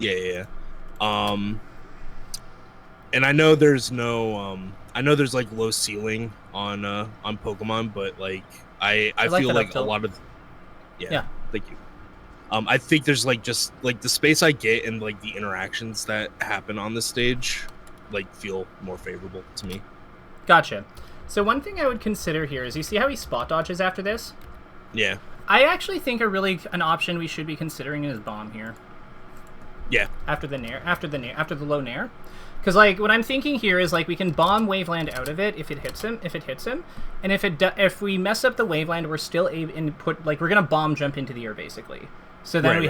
Yeah. And I know there's no I know there's like low ceiling on Pokemon, but like I like feel that up like a tilt. lot of Yeah. thank you. I think there's like just like the space I get and like the interactions that happen on the stage like feel more favorable to me. Gotcha. So one thing I would consider here is you see how he spot dodges after this? Yeah. I actually think an option we should be considering is bomb here. Yeah. After the low nair. Because like what I'm thinking here is like we can bomb Waveland out of it if it hits him, and if we mess up the Waveland, we're still able to put like we're gonna bomb jump into the air basically. So then we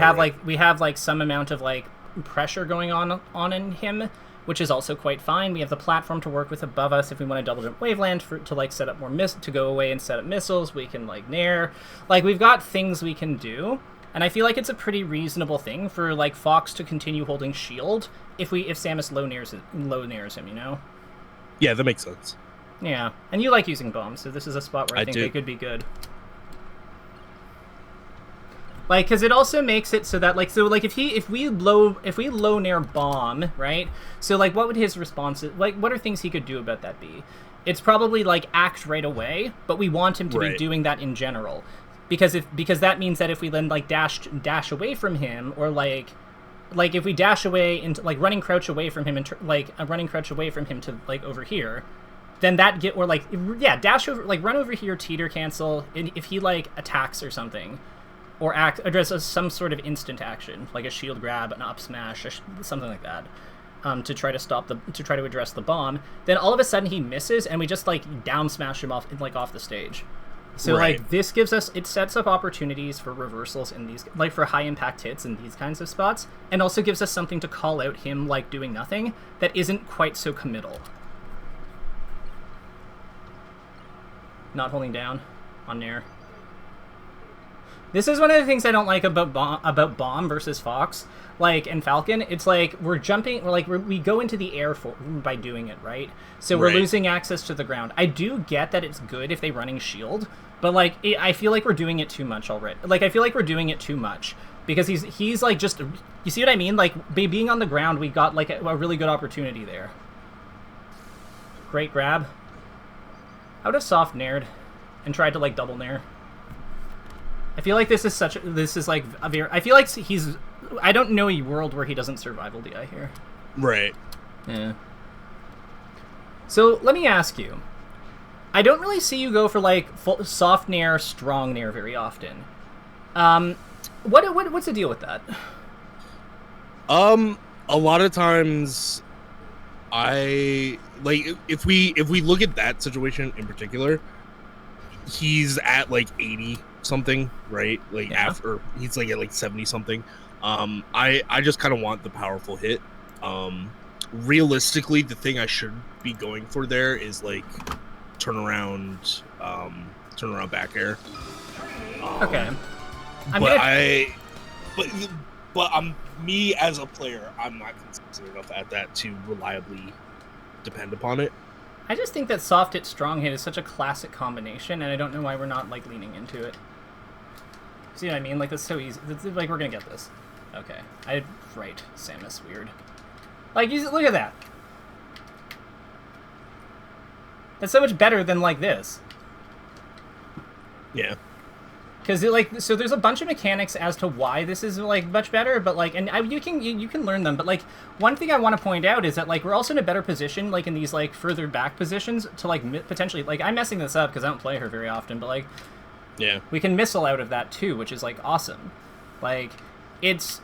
have like some amount of like pressure going on in him, which is also quite fine. We have the platform to work with above us if we want to double jump Waveland to like set up more to go away and set up missiles. We can like nair, like we've got things we can do. And I feel like it's a pretty reasonable thing for like Fox to continue holding shield if Samus low nairs him, you know? Yeah, that makes sense. Yeah, and you like using bombs, so this is a spot where I think it could be good. Like, because it also makes it so that like if we low nair bomb, right? So like, what would his response like? What are things he could do about that be? It's probably like act right away, but we want him to be doing that in general. Because that means that if we then like dash away from him, or like if we dash away into like running crouch away from him and running crouch away from him to like over here, then that dash over like run over here, teeter cancel if he like attacks or something, or addresses some sort of instant action like a shield grab, an up smash, something like that. To try to address the bomb, then all of a sudden he misses and we just like down smash him off the stage. So like this it sets up opportunities for reversals in these, like for high impact hits in these kinds of spots, and also gives us something to call out him like doing nothing that isn't quite so committal. Not holding down on nair. This is one of the things I don't like about Bomb versus Fox, like, and Falcon. It's like we go into the air by doing it, right? So we're losing access to the ground. I do get that it's good if they running shield, but like I feel like we're doing it too much already. Like I feel like we're doing it too much because he's like just, you see what I mean? Like being on the ground, we got like a really good opportunity there. Great grab. I would have soft naired and tried to like double nair. I feel like this is like a very, I feel like I don't know a world where he doesn't survival DI here. Right. Yeah. So let me ask you, I don't really see you go for like soft nair, strong nair very often. What's the deal with that? A lot of times I like if we look at that situation in particular, he's at like 80 something, right? Like after he's like at like 70 something. I just kind of want the powerful hit. Realistically, the thing I should be going for there is like turnaround back air. Okay. But I'm me as a player, I'm not consistent enough at that to reliably depend upon it. I just think that soft hit, strong hit is such a classic combination, and I don't know why we're not like leaning into it. See what I mean? Like that's so easy. Like we're gonna get this. Okay. Samus, weird. Like look at that. That's so much better than like this. Yeah. Because so there's a bunch of mechanics as to why this is like much better, but like, and you can learn them. But like one thing I want to point out is that like we're also in a better position, like in these like further back positions to like potentially, like I'm messing this up because I don't play her very often, but like yeah, we can missile out of that too, which is like awesome. Like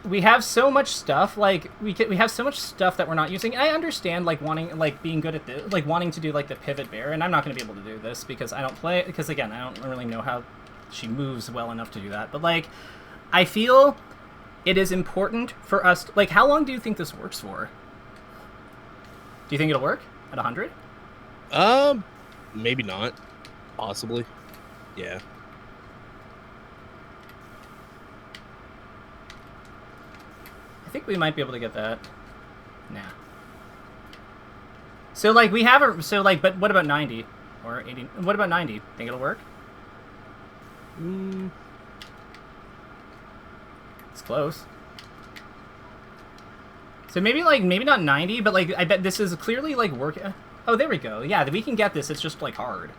we have so much stuff, like we have so much stuff that we're not using. I understand like being good at this, like wanting to do like the pivot bear, and I'm not going to be able to do this because I don't play, because again I don't really know how she moves well enough to do that. But like I feel it is important for us to, like, how long do you think this works for? Do you think it'll work at 100? Maybe not. Possibly. Yeah. I think we might be able to get that. Nah. So like we have a, so like, but what about 90 or 80? What about 90? Think it'll work? Mm. It's close. So maybe not 90, but like I bet this is clearly like working. Oh, there we go. Yeah, we can get this. It's just like hard.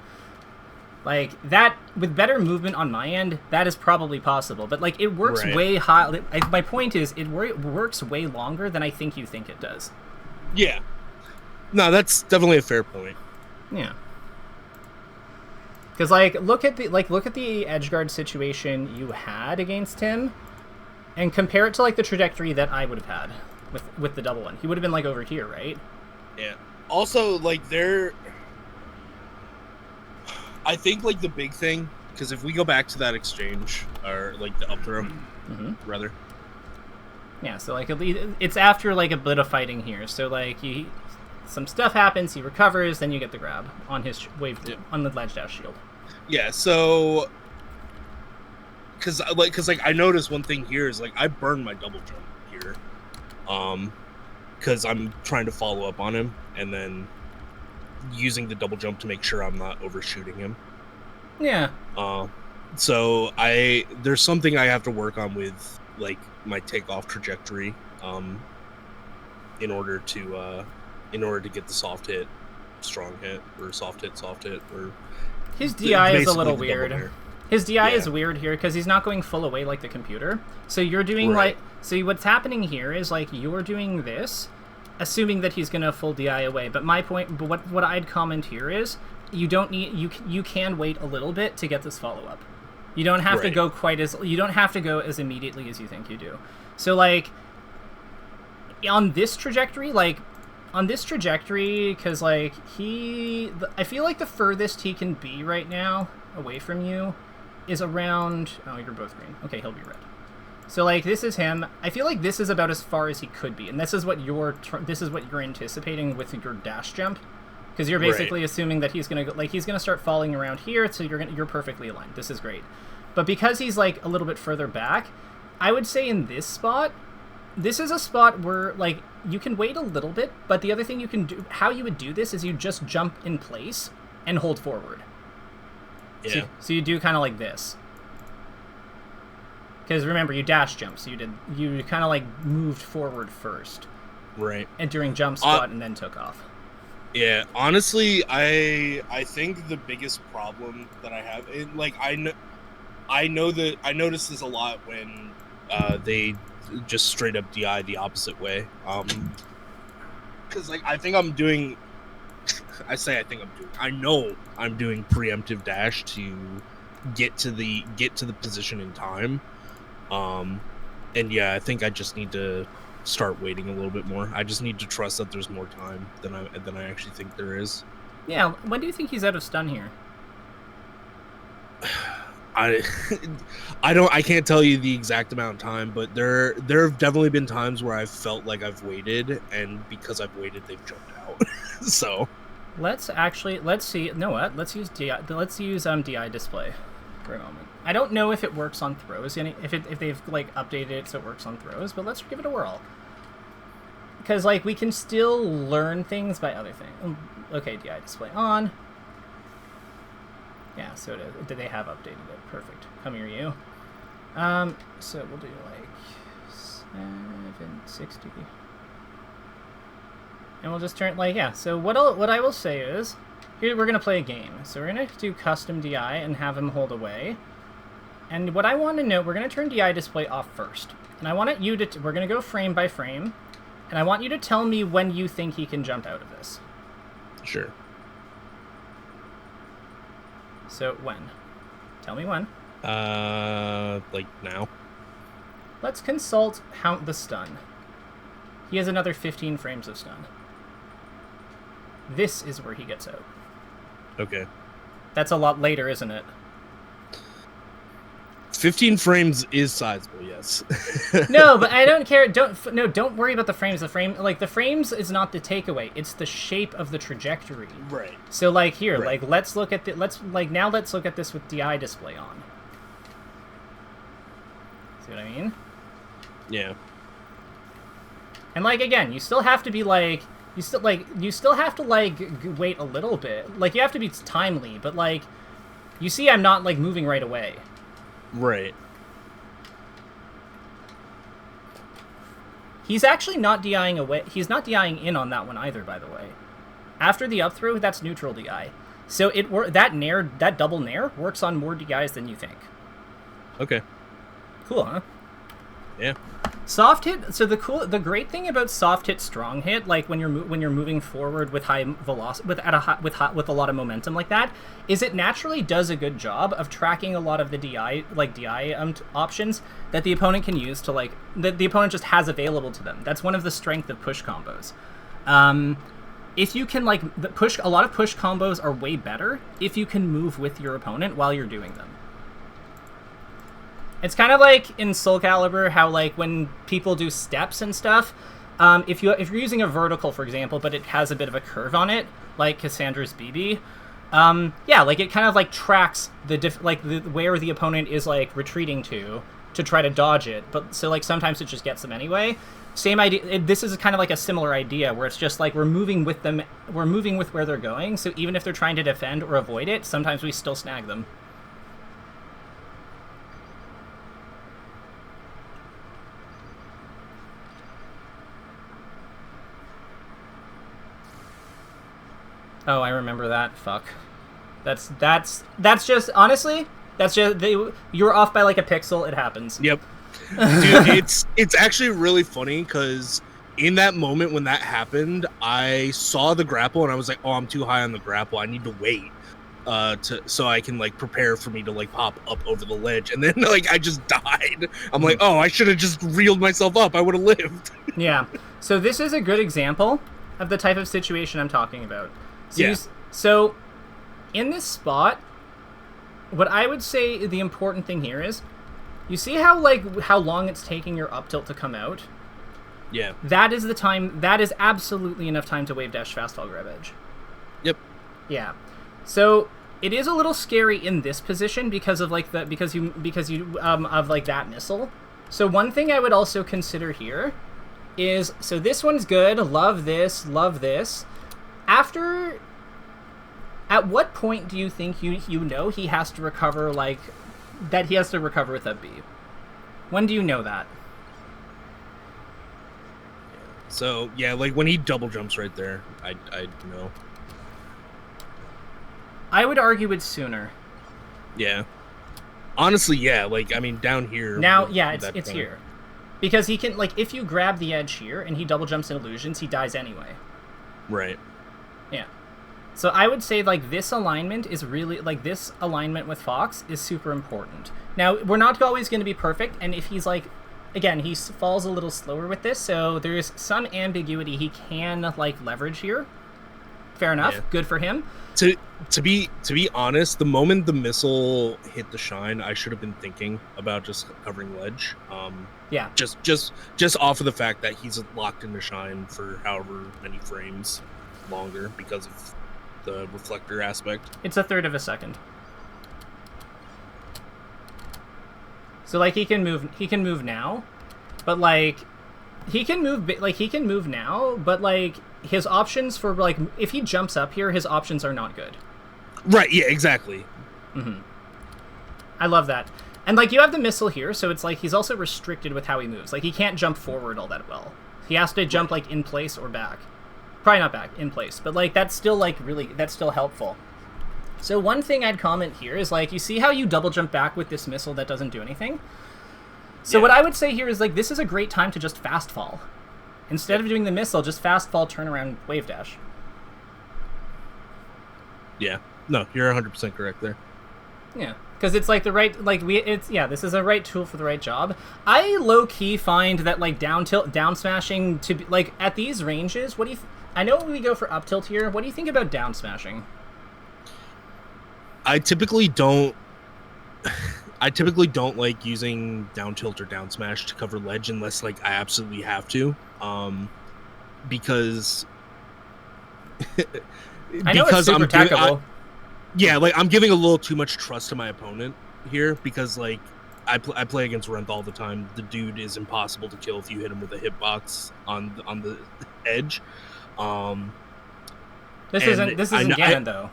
Like that with better movement on my end, that is probably possible. But like it works way high. My point is, it works way longer than I think you think it does. Yeah. No, that's definitely a fair point. Yeah. Because like look at the edgeguard situation you had against him, and compare it to like the trajectory that I would have had with the double one. He would have been like over here, right? Yeah. Also, like I think like the big thing, because if we go back to that exchange or like the up throw, rather. Yeah. So like it's after like a bit of fighting here. So like some stuff happens, he recovers, then you get the grab on his on the ledge dash shield. Yeah, so because I noticed one thing here is like I burned my double jump here, because I'm trying to follow up on him and then using the double jump to make sure I'm not overshooting him. Yeah. So there's something I have to work on with like my takeoff trajectory, in order to get the soft hit, strong hit, or soft hit, or his DI is a little weird. His DI is weird here because he's not going full away like the computer. So you're doing so what's happening here is like you're doing this, assuming that he's gonna full DI away. But what I'd comment here is you don't need you can wait a little bit to get this follow up. You don't have to go as immediately as you think you do. So like on this trajectory, because like I feel like the furthest he can be right now away from you is around. Oh, you're both green. Okay, he'll be red. So like this is him. I feel like this is about as far as he could be, and this is what you're anticipating with your dash jump, because you're basically assuming that he's gonna start falling around here. So you're perfectly aligned. This is great, but because he's like a little bit further back, I would say in this spot. This is a spot where, like, you can wait a little bit, but the other thing you can do, how you would do this is you just jump in place and hold forward. Yeah. So you do kind of like this. Because remember, you dash jump, so you kind of like moved forward first. Right. And during jump spot and then took off. Yeah, honestly, I think the biggest problem that I have, I notice this a lot when they just straight up DI the opposite way. Because like I know I'm doing preemptive dash to get to the position in time. And yeah, I think I just need to start waiting a little bit more. I just need to trust that there's more time than I actually think there is. Yeah, when do you think he's out of stun here? I can't tell you the exact amount of time, but there have definitely been times where I've felt like I've waited, and because I've waited, they've jumped out. So let's see. You know what? Let's use DI display for a moment. I don't know if it works on throws, if they've like updated it so it works on throws, but let's give it a whirl. Because like we can still learn things by other things. Okay, DI display on. Yeah, so they have updated it. Perfect. Come here, you. So we'll do like 760. And we'll just turn so what I will say is here we're gonna play a game. So we're gonna do custom DI and have him hold away. And what I want to know, we're gonna turn DI display off first. And I want we're gonna go frame by frame, and I want you to tell me when you think he can jump out of this. Sure. So when? Tell me when. Like now. Let's consult count the stun. He has another 15 frames of stun. This is where he gets out. Okay. That's a lot later, isn't it? 15 frames is sizable, yes. No, but I don't care. Don't worry about the frames. The frames is not the takeaway. It's the shape of the trajectory. Right. So like here, like let's look at let's look at this with DI display on. See what I mean? Yeah. And like again, you still have to be like you still have to like wait a little bit. Like you have to be timely, but like you see I'm not like moving right away. Right. He's actually not DIing away. He's not DIing in on that one either, by the way. After the up throw, that's neutral DI. So that double nair works on more DIs than you think. Okay. Cool, huh? Yeah. Soft hit. So the great thing about soft hit, strong hit, like when you're moving forward with high velocity, with a lot of momentum like that, is it naturally does a good job of tracking a lot of the DI options that the opponent can use to that the opponent just has available to them. That's one of the strength of push combos. If you can a lot of push combos are way better if you can move with your opponent while you're doing them. It's kind of like in Soul Calibur, how when people do steps and stuff, if you're using a vertical, for example, but it has a bit of a curve on it, like Cassandra's BB, it kind of tracks where the opponent is retreating to try to dodge it. But so sometimes it just gets them anyway. Same idea. This is kind of a similar idea where it's just we're moving with them, we're moving with where they're going. So even if they're trying to defend or avoid it, sometimes we still snag them. Oh, I remember that. Fuck. That's just honestly. That's just you were off by a pixel. It happens. Yep. Dude, it's actually really funny because in that moment when that happened, I saw the grapple and I was like, "Oh, I'm too high on the grapple. I need to wait so I can prepare for me to pop up over the ledge." And then I just died. I'm like, "Oh, I should have just reeled myself up. I would have lived." Yeah. So this is a good example of the type of situation I'm talking about. So yeah. So in this spot, what I would say the important thing here is, you see how how long it's taking your up tilt to come out? Yeah. That is the time. That is absolutely enough time to wave dash fast fall grab edge. Yep. Yeah. So it is a little scary in this position because of because you of that missile. So one thing I would also consider here is, so this one's good. Love this. Love this. At what point do you think you know he has to recover that he has to recover with that B? When do you know that? So yeah, when he double jumps right there, I know. I would argue it's sooner. Yeah. Honestly, yeah. Down here. Now, yeah, it's here, because he can if you grab the edge here and he double jumps in illusions, he dies anyway. Right. Yeah. So I would say this alignment is really this alignment with Fox is super important. Now we're not always going to be perfect, and if he's again, he falls a little slower with this, so there's some ambiguity he can leverage here. Fair enough. Yeah. Good for him. To be honest, the moment the missile hit the shine, I should have been thinking about just covering ledge. Yeah. Just off of the fact that he's locked in the shine for however many frames longer because of the reflector aspect. It's a third of a second. So he can move now, but he can move now, but his options for if he jumps up here, his options are not good. Right, yeah, exactly. Mm-hmm. I love that. And you have the missile here, so it's he's also restricted with how he moves. He can't jump forward all that well. He has to jump in place or back. Probably not back, in place. But that's still that's still helpful. So one thing I'd comment here is you see how you double jump back with this missile that doesn't do anything? So yeah. What I would say here is this is a great time to just fast fall. Instead of doing the missile, just fast fall, turn around, wave dash. Yeah. No, you're 100% correct there. Yeah. Because it's the right, this is a right tool for the right job. I low-key find that down smashing to be, at these ranges, what do you, I know we go for up tilt here, what do you think about down smashing? I typically don't like using down tilt or down smash to cover ledge unless I absolutely have to, because I know it's super technical. Yeah, I'm giving a little too much trust to my opponent here because I play against Renth all the time. The dude is impossible to kill if you hit him with a hitbox on the edge. This isn't Ganon though.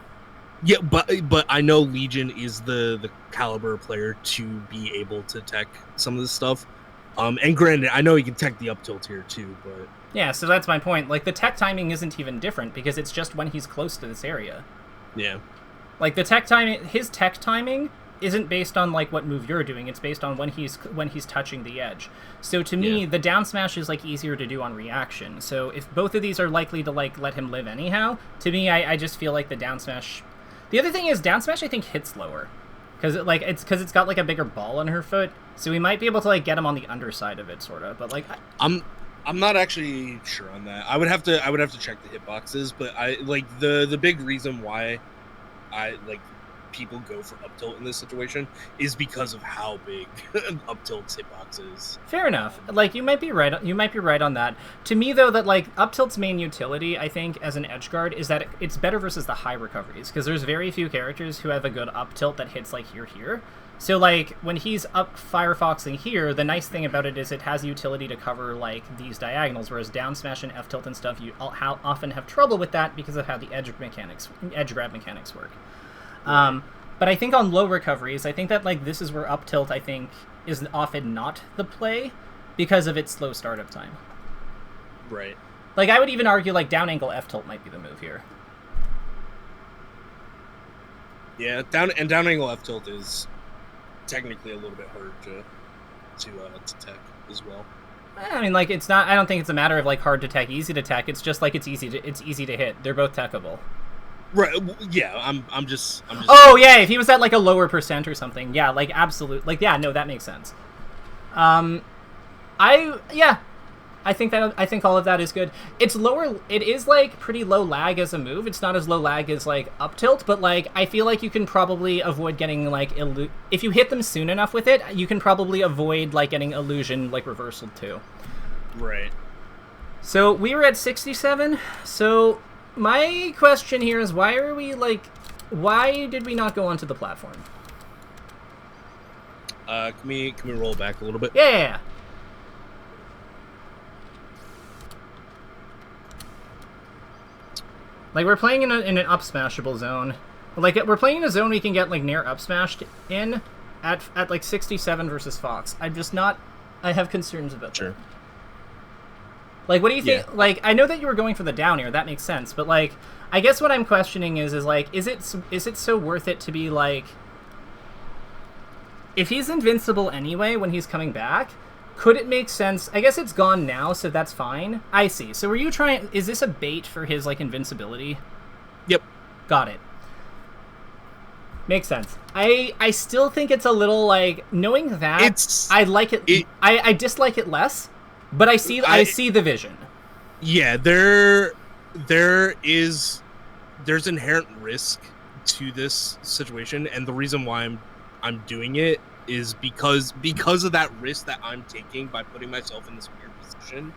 Yeah, but I know Legion is the caliber player to be able to tech some of this stuff. And granted, I know he can tech the up tilt here too, but yeah. So that's my point. Like the tech timing isn't even different because it's just when he's close to this area. yeah. Like the tech timing, his tech timing isn't based on like what move you're doing. It's based on when he's touching the edge. So to me, the down smash is like easier to do on reaction. So if both of these are likely to like let him live anyhow, to me, I just feel like the down smash. The other thing is down smash I think hits lower, because it's got like a bigger ball on her foot. So we might be able to like get him on the underside of it, sort of. But like I'm not actually sure on that. I would have to check the hitboxes, but I like the big reason why I like people go for up tilt in this situation is because of how big up tilt's hitbox is. Fair enough. Like you might be right. You might be right on that. To me though, that like up tilt's main utility, I think, as an edge guard, is that it's better versus the high recoveries, because there's very few characters who have a good up tilt that hits like here. So like when he's up firefoxing here, the nice thing about it is it has utility to cover like these diagonals, whereas down smash and F tilt and stuff you often have trouble with that because of how the edge grab mechanics work. But I think on low recoveries, I think that like this is where up tilt I think is often not the play because of its slow startup time. Right. Like I would even argue like down angle F tilt might be the move here. Yeah, down angle F tilt is technically a little bit harder to tech as well. I mean, like it's not. I don't think it's a matter of like hard to tech, easy to tech. It's just like it's easy to hit. They're both techable. Right. Yeah. I'm just. Oh yeah. If he was at like a lower percent or something, yeah. Like absolute. Like yeah. No, that makes sense. I think all of that is good. It's lower. It is like pretty low lag as a move. It's not as low lag as like up tilt, but like I feel like you can probably avoid getting like if you hit them soon enough with it, you can probably avoid like getting illusion like reversal too. Right. So we were at 67. So my question here is why did we not go onto the platform? Can we roll back a little bit? Yeah. Like, we're playing in an up smashable zone. Like, we're playing in a zone we can get, like, near up smashed in at like, 67 versus Fox. I'm just not... I have concerns about that. Like, what do you think? Yeah. Like, I know that you were going for the down air. That makes sense. But, like, I guess what I'm questioning is like, is it so worth it to be, like... If he's invincible anyway when he's coming back... Could it make sense? I guess it's gone now, so that's fine. I see. So were you trying... Is this a bait for his, like, invincibility? Yep. Got it. Makes sense. I still think it's a little, like... Knowing that, I like it... I dislike it less, but I see the vision. Yeah, there's inherent risk to this situation, and the reason why I'm doing it is because of that risk that I'm taking by putting myself in this weird position.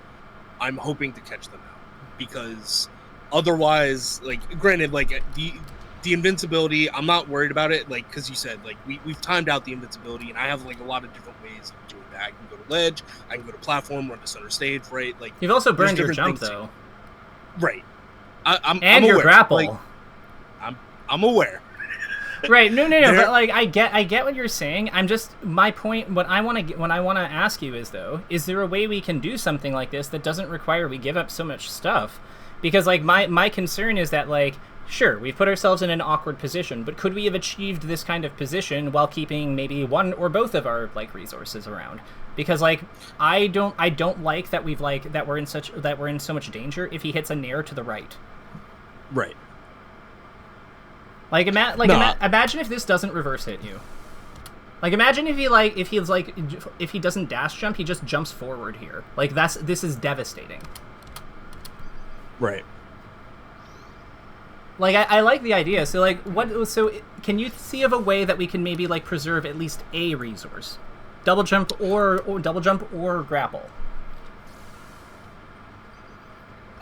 I'm hoping to catch them out, because otherwise, like, granted, like the invincibility, I'm not worried about it, like, because you said like we've timed out the invincibility, and I have like a lot of different ways of doing that. I can go to ledge, I can go to platform, run to center stage, right? Like, you've also burned your jump though, right? I'm your aware. Grapple. Like, I'm aware. Right, no, but like I get what you're saying. I'm just, my point, what I want to ask you is though, is there a way we can do something like this that doesn't require we give up so much stuff? Because like my concern is that, like, sure, we've put ourselves in an awkward position, but could we have achieved this kind of position while keeping maybe one or both of our like resources around? Because like I don't like that we're in so much danger if he hits a nair to the right. Right. Like, imagine if this doesn't reverse hit you. Like, imagine if he doesn't dash jump, he just jumps forward here. Like, this is devastating. Right. Like, I like the idea. So, like, can you see of a way that we can maybe, like, preserve at least a resource? Double jump or grapple?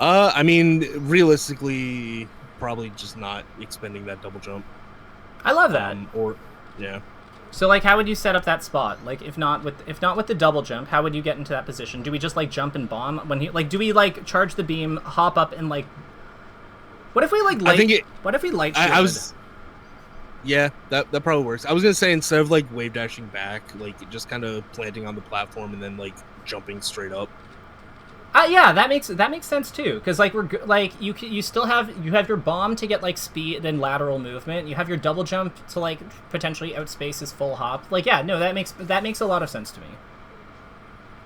I mean, realistically, probably just not expending that double jump. I love that. Yeah. So like, how would you set up that spot? Like, if not with the double jump, how would you get into that position? Do we just like jump and bomb when he like? Do we like charge the beam, hop up, and like? What if we like light? What if we light? Yeah, that probably works. I was gonna say instead of like wave dashing back, like just kind of planting on the platform and then like jumping straight up. Yeah, that makes sense too. Because like you still have your bomb to get like speed and lateral movement. You have your double jump to like potentially outspace his full hop. Like yeah, no, that makes a lot of sense to me.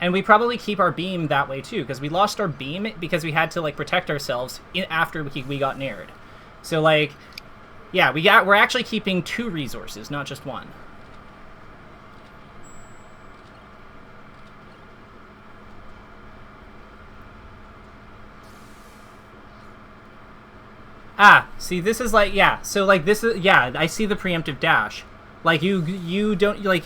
And we probably keep our beam that way too, because we lost our beam because we had to like protect ourselves after we got nared. So like, yeah, we're actually keeping 2 resources, not just 1. Ah, see, this is like, yeah, so like this is, yeah, I see the preemptive dash. Like you don't like.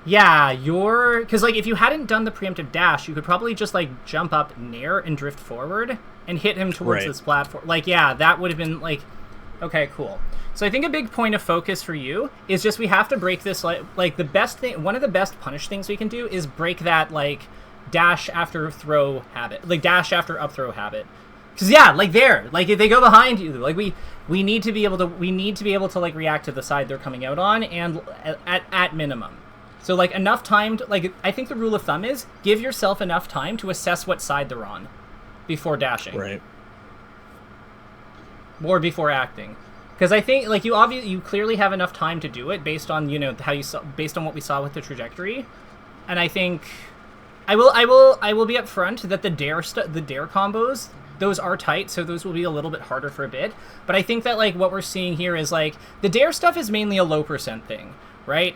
Yeah, because, like, if you hadn't done the preemptive dash, you could probably just, like, jump up nair and drift forward and hit him towards this platform. Like, yeah, that would have been, like, okay, cool. So I think a big point of focus for you is just we have to break this, like the best thing, one of the best punish things we can do is break that, like, dash after throw habit. Like, dash after up throw habit. Because, yeah, like, if they go behind you, like, we need to be able to, like, react to the side they're coming out on, and at minimum. So, like, enough time to, like, I think the rule of thumb is give yourself enough time to assess what side they're on before dashing. Right. Or before acting. Because I think, like, you clearly have enough time to do it based on, you know, based on what we saw with the trajectory. And I think I will be upfront that the dare combos, those are tight, so those will be a little bit harder for a bit. But I think that, like, what we're seeing here is, like, the dare stuff is mainly a low percent thing. Right?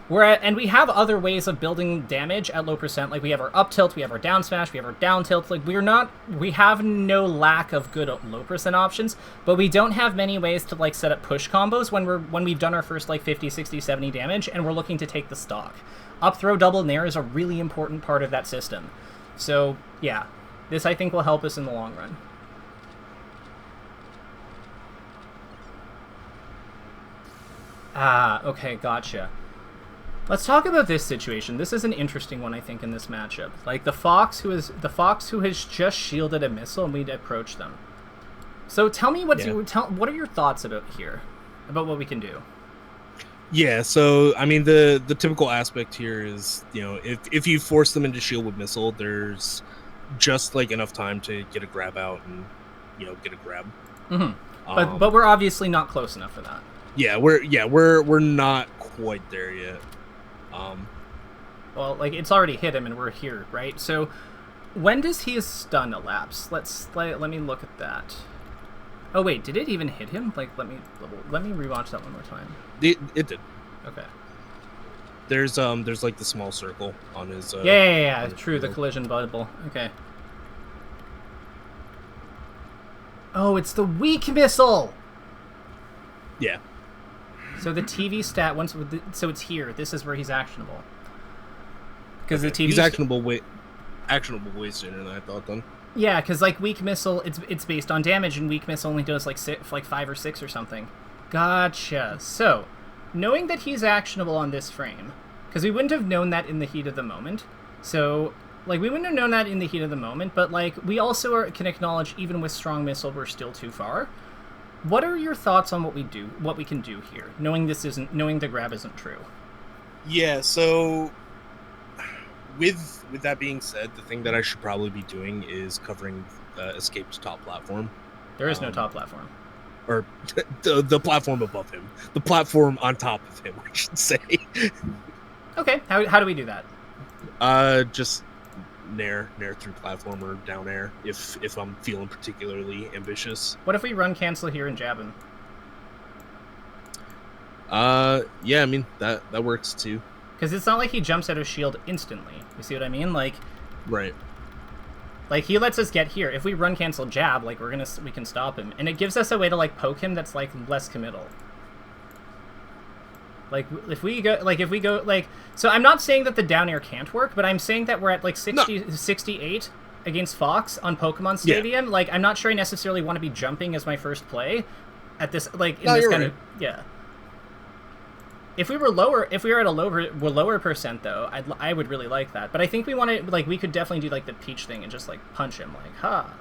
And we have other ways of building damage at low percent. Like, we have our up tilt, we have our down smash, we have our down tilt. Like, we have no lack of good low percent options, but we don't have many ways to, like, set up push combos when we've done our first, like, 50, 60, 70 damage, and we're looking to take the stock. Up throw double nair is a really important part of that system. So, yeah. This, I think, will help us in the long run. Ah, okay, gotcha. Let's talk about this situation. This is an interesting one, I think, in this matchup. Like, the fox who has just shielded a missile, and we'd approach them. So tell me what are your thoughts about what we can do? Yeah, so I mean the typical aspect here is, you know, if you force them into shield with missile, there's just like enough time to get a grab out and, you know, get a grab. Mm-hmm. But we're obviously not close enough for that. Yeah, we're not quite there yet. Well, like, it's already hit him and we're here, right? So when does his stun elapse? Let me look at that. Oh wait, did it even hit him? Like, let me rewatch that one more time. It did. Okay. There's like the small circle on his yeah, true, the collision bubble. Okay. Oh, it's the weak missile. Yeah. So the TV stat so it's here. This is where he's actionable. Because the TV he's actionable way sooner than I thought. Then. Yeah, because like weak missile, it's based on damage, and weak missile only does like 5 or 6 or something. Gotcha. So, knowing that he's actionable on this frame, because we wouldn't have known that in the heat of the moment. So, like, we wouldn't have known that in the heat of the moment, but like we also can acknowledge even with strong missile, we're still too far. What are your thoughts on what we can do here, knowing the grab isn't true? Yeah, so with that being said, the thing that I should probably be doing is covering Escape's top platform. There is no top platform. Or the platform above him. The platform on top of him, I should say. Okay, how do we do that? Just nair through platform or down air if I'm feeling particularly ambitious. What if we run cancel here and jab him? Yeah, I mean that works too. Because it's not like he jumps out of shield instantly. You see what I mean? Like, right. Like, he lets us get here. If we run cancel jab, like, we can stop him, and it gives us a way to like poke him that's like less committal. Like, if we go, so I'm not saying that the down air can't work, but I'm saying that we're at, like, 68 against Fox on Pokemon Stadium. Yeah. Like, I'm not sure I necessarily want to be jumping as my first play at this, like, in this kind of, yeah. If we were at a lower percent, though, I would really like that. But I think we want to, like, we could definitely do, like, the Peach thing and just, like, punch him, like, ha.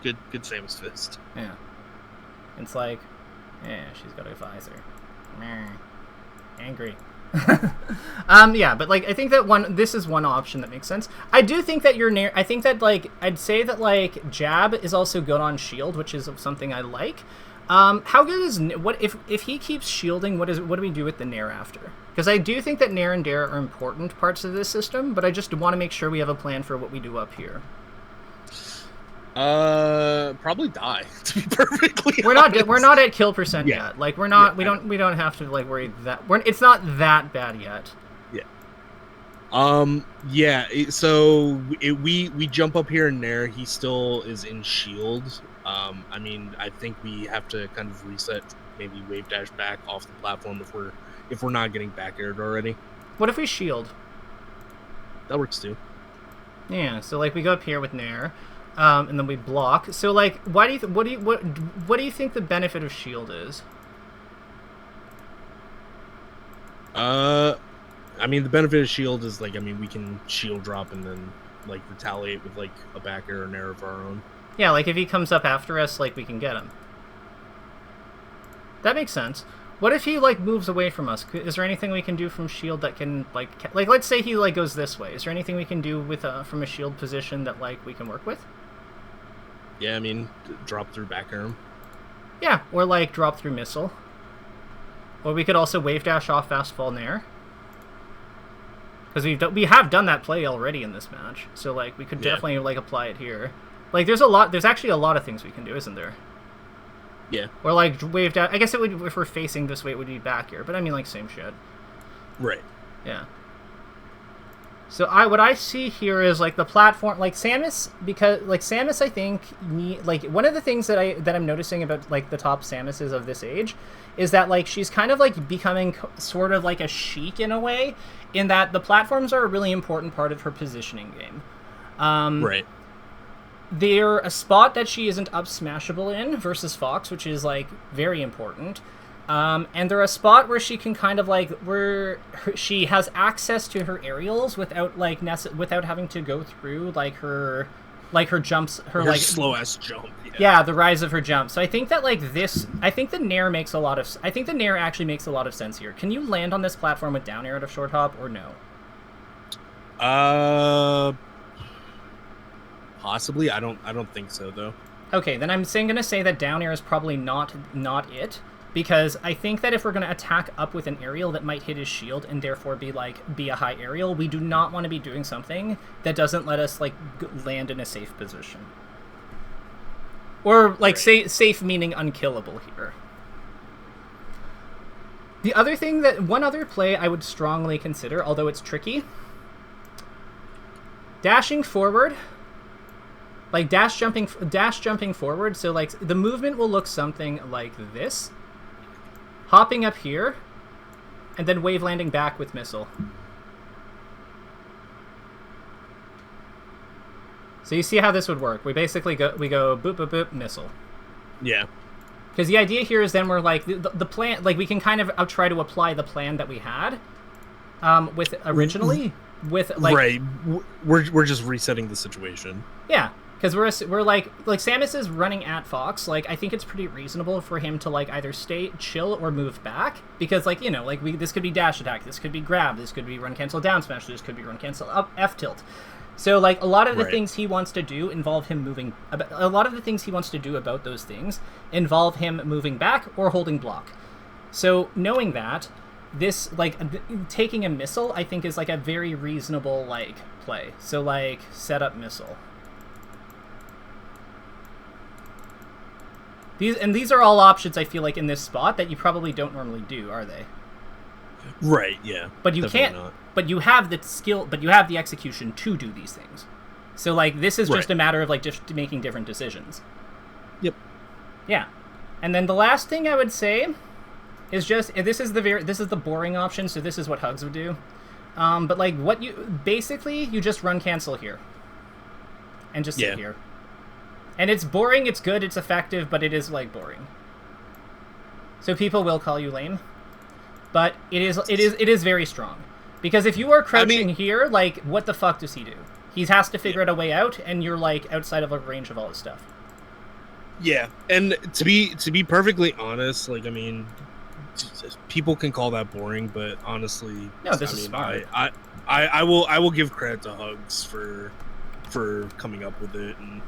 Good Samus fist. Yeah. It's like, Yeah, she's got a visor. Meh. Angry. Yeah, but like I think that this is one option that makes sense. I do think that I think that like I'd say that like jab is also good on shield, which is something I like. How good is if he keeps shielding? What do we do with the nair after? Because I do think that nair and dare are important parts of this system, but I just want to make sure we have a plan for what we do up here. Probably die. To be perfectly honest. We're not at kill percent yet. Like we're not. Yeah, we don't have to like worry that it's not that bad yet. Yeah. Yeah. So we jump up here and there. He still is in shield. I mean, I think we have to kind of reset, maybe wave dash back off the platform if we're not getting back aired already. What if we shield? That works too. Yeah. So like we go up here with nair. And then we block. So, like, what do you think the benefit of shield is? I mean, the benefit of shield is like, I mean, we can shield drop and then like retaliate with like a back air or nair of our own. Yeah, like if he comes up after us, like we can get him. That makes sense. What if he like moves away from us? Is there anything we can do from shield that can like let's say he like goes this way? Is there anything we can do with from a shield position that like we can work with? Yeah, I mean, drop through back arm. Yeah, or like drop through missile. Or we could also wave dash off fast fall nair. Because we have done that play already in this match, so like we could definitely like apply it here. Like there's actually a lot of things we can do, isn't there? Yeah. Or like wave dash. I guess it would, if we're facing this way, it would be back here. But I mean, like same shit. Right. Yeah. So what I see here is like the platform, like Samus, because like Samus, I think like one of the things that I'm noticing about like the top Samuses of this age is that like she's kind of like becoming sort of like a Sheik in a way, in that the platforms are a really important part of her positioning game. Right. They're a spot that she isn't up smashable in versus Fox, which is like very important. And they're a spot where she can kind of like she has access to her aerials without like without having to go through like her jumps, her like slow ass jump. Yeah, the rise of her jump. So I think that like I think the nair actually makes a lot of sense here. Can you land on this platform with down air at a short hop or no? Possibly. I don't think so though. Okay, then I'm gonna say that down air is probably not it. Because I think that if we're going to attack up with an aerial that might hit his shield and therefore be a high aerial, we do not want to be doing something that doesn't let us like land in a safe position. Or like safe meaning unkillable here. The other thing one other play I would strongly consider, although it's tricky, dashing forward. Like dash jumping forward. So like the movement will look something like this. Hopping up here, and then wave landing back with missile. So you see how this would work. We basically go boop, boop, boop, missile. Yeah. Because the idea here is then we're like, the plan, like we can kind of try to apply the plan that we had with originally, with like... Right. We're just resetting the situation. Yeah. Because we're like Samus is running at Fox. Like I think it's pretty reasonable for him to like either stay chill or move back, because like, you know, like this could be dash attack, this could be grab, this could be run cancel down smash, this could be run cancel up F tilt. So like a lot of the things he wants to do involve him moving. A lot of the things he wants to do about those things involve him moving back or holding block. So knowing that, this like taking a missile I think is like a very reasonable like play. So like set up missile. These are all options I feel like in this spot that you probably don't normally do, are they? Right, yeah. But you can't. Not. But you have the skill. But you have the execution to do these things. So like this is just a matter of like just making different decisions. Yep. Yeah, and then the last thing I would say is just this is the boring option. So this is what Hugs would do. But like you just run cancel here, and just sit here. And it's boring, it's good, it's effective, but it is, like, boring. So people will call you lame. But it is very strong. Because if you are crouching here, like, what the fuck does he do? He has to figure out a way out, and you're, like, outside of a range of all his stuff. Yeah, and to be perfectly honest, like I mean, people can call that boring, but honestly, No, this I is mean, smart. I will give credit to Hugs for coming up with it. And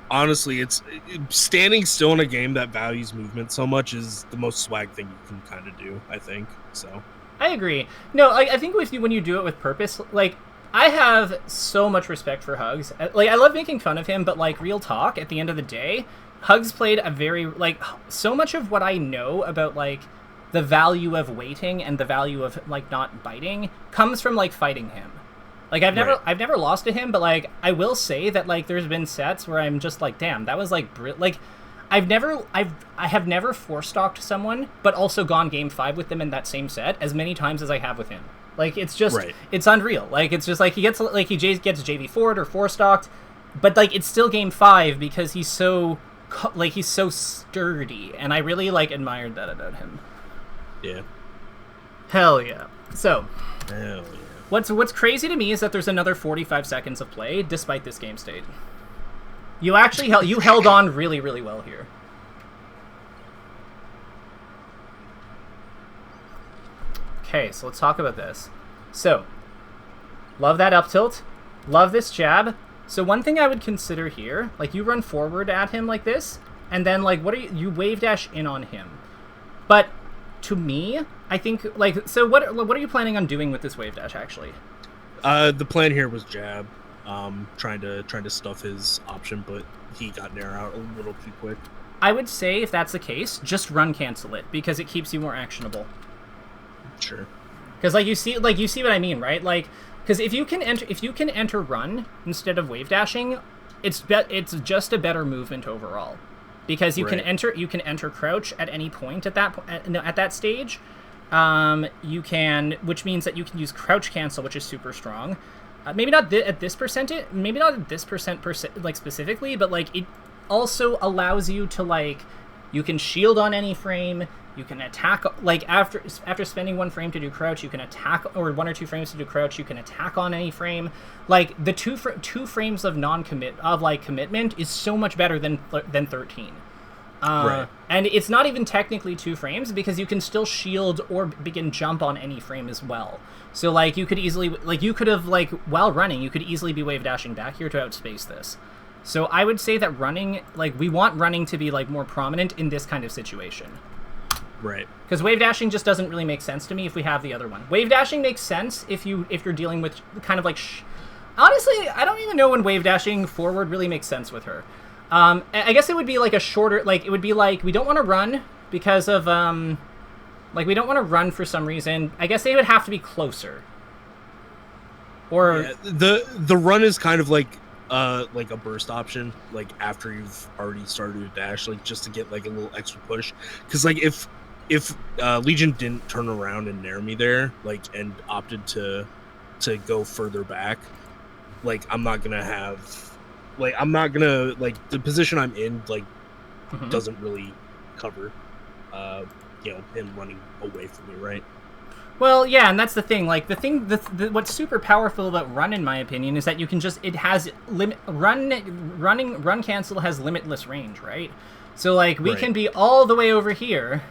honestly, it's standing still in a game that values movement so much is the most swag thing you can kind of do, I think. So I agree. No, like I think when you do it with purpose, like I have so much respect for Hugs. Like I love making fun of him, but like real talk, at the end of the day, Hugs played a very like so much of what I know about like the value of waiting and the value of like not biting comes from like fighting him. Like I've never lost to him, but like I will say that like there's been sets where I'm just like, damn, that was like like I have never four stalked someone, but also gone game 5 with them in that same set as many times as I have with him. Like it's just it's unreal. Like it's just like he gets JV forward or four stalked, but like it's still game 5 because he's so sturdy, and I really like admired that about him. Yeah. Hell yeah. So. Hell yeah. What's crazy to me is that there's another 45 seconds of play despite this game state. You actually held on really, really well here. Okay, so let's talk about this. So, love that up tilt. Love this jab. So one thing I would consider here, like you run forward at him like this, and then like you wave dash in on him. But to me, I think like so what are you planning on doing with this wave dash actually? The plan here was jab. Trying to stuff his option, but he got nair out a little too quick. I would say if that's the case, just run cancel it because it keeps you more actionable. Sure. Because you see what I mean, right? Like, because if you can enter run instead of wave dashing, it's just a better movement overall. Because you can enter crouch at any point at that stage. Which means that you can use crouch cancel, which is super strong. Maybe not at this percent, like specifically, but like it also allows you to like you can shield on any frame. You can attack like after spending one frame to do crouch, you can attack, or 1 or 2 frames to do crouch. You can attack on any frame. Like the two frames of commitment is so much better than 13. Right. And it's not even technically 2 frames because you can still shield or begin jump on any frame as well. So like you could while running, you could easily be wave dashing back here to outspace this. So I would say that running, like we want running to be like more prominent in this kind of situation. Right. Because wave dashing just doesn't really make sense to me if we have the other one. Wave dashing makes sense if you're dealing with kind of like honestly, I don't even know when wave dashing forward really makes sense with her. I guess it would be like a shorter, like it would be like we don't want to run because of like we don't want to run for some reason. I guess they would have to be closer. Or the run is kind of like a burst option, like after you've already started a dash, like just to get like a little extra push. Because like if Legion didn't turn around and nair me there, like and opted to go further back, like I'm not gonna like the position I'm in like doesn't really cover him running away from me, right? Well, yeah, and that's the thing. Like what's super powerful about run, in my opinion, is that you can run cancel has limitless range, right? So like we can be all the way over here,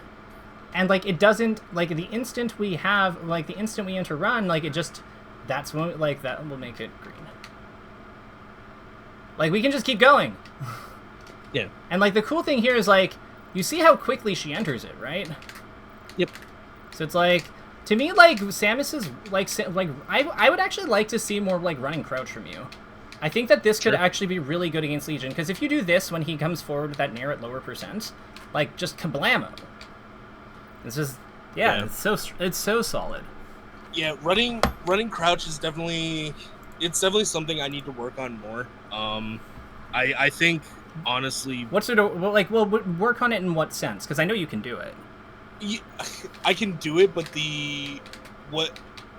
and like it doesn't like the instant we enter run, like it just that's when like that will make it green. Like we can just keep going. Yeah. And like the cool thing here is like you see how quickly she enters it, right? Yep. So it's like to me like Samus is like I would actually like to see more like running crouch from you. I think that this could actually be really good against Legion because if you do this when he comes forward with that nair at lower percent, like just kablamo. It's just it's so solid. Yeah, running crouch is definitely something I need to work on more. I think honestly, well, work on it in what sense? Because I know you can do it. I can do it, but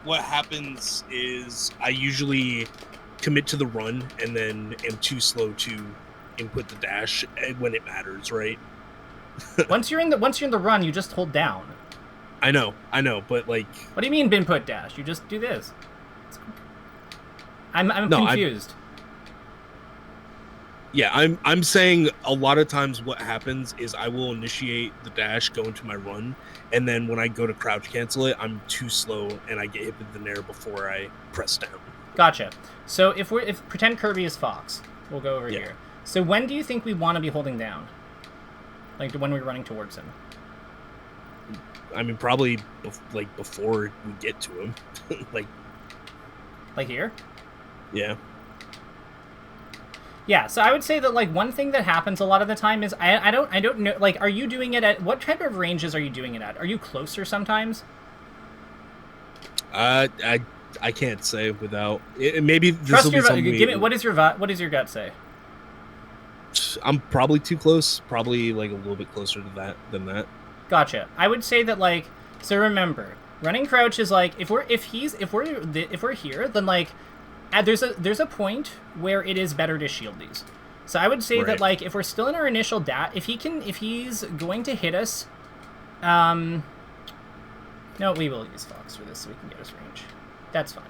what happens is I usually commit to the run and then am too slow to input the dash when it matters, right? once you're in the run, you just hold down. I know, but like, what do you mean input dash? You just do this. I'm confused. Yeah, I'm saying a lot of times what happens is I will initiate the dash, go into my run, and then when I go to crouch cancel it, I'm too slow and I get hit with the nair before I press down. Gotcha. So if pretend Kirby is Fox, we'll go over here. So when do you think we want to be holding down? Like when we're running towards him? I mean, probably like before we get to him, like here. Yeah. Yeah, so I would say that, like, one thing that happens a lot of the time is I don't know, like, are you doing it at, what type of ranges are you doing it at? Are you closer sometimes? I can't say without maybe this Trust will be your something. give me, what does your gut say? I'm probably too close, probably like a little bit closer to that than that. Gotcha. I would say that, like, so remember, running crouch is like if we're here, then like there's a point where it is better to shield these. So I would say that, like, if we're still in our initial if he's going to hit us, no, we will use Fox for this so we can get his range. That's fine.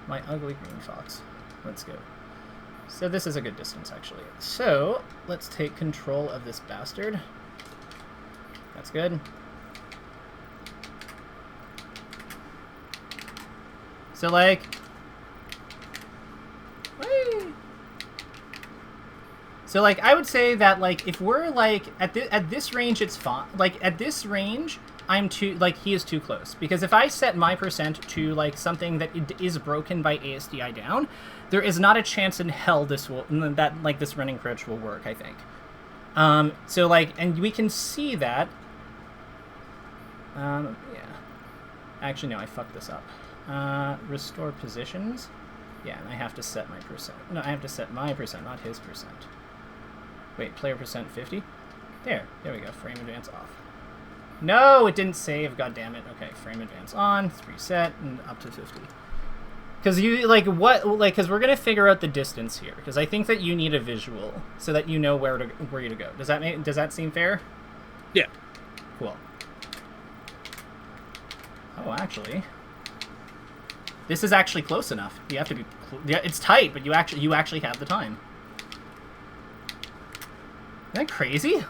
My ugly green Fox. Let's go. So this is a good distance, actually. So let's take control of this bastard. That's good. So, like, so, like, I would say that, like, if we're, like, at this range, it's fine. Like, at this range, he is too close. Because if I set my percent to, like, something that is broken by ASDI down, there is not a chance in hell this running crouch will work, I think. So, like, and we can see that. Yeah. Actually, no, I fucked this up. Restore positions. Yeah, and I have to set my percent. No, I have to set my percent, not his percent. Wait, player percent 50? There we go. Frame advance off. No, it didn't save. God damn it. Okay, frame advance on. It's reset and up to 50. Because because we're gonna figure out the distance here. Because I think that you need a visual so that you know where you to go. Does that seem fair? Yeah. Cool. Oh, actually, this is actually close enough. You have to be. Yeah, it's tight, but you actually have the time. Isn't that crazy?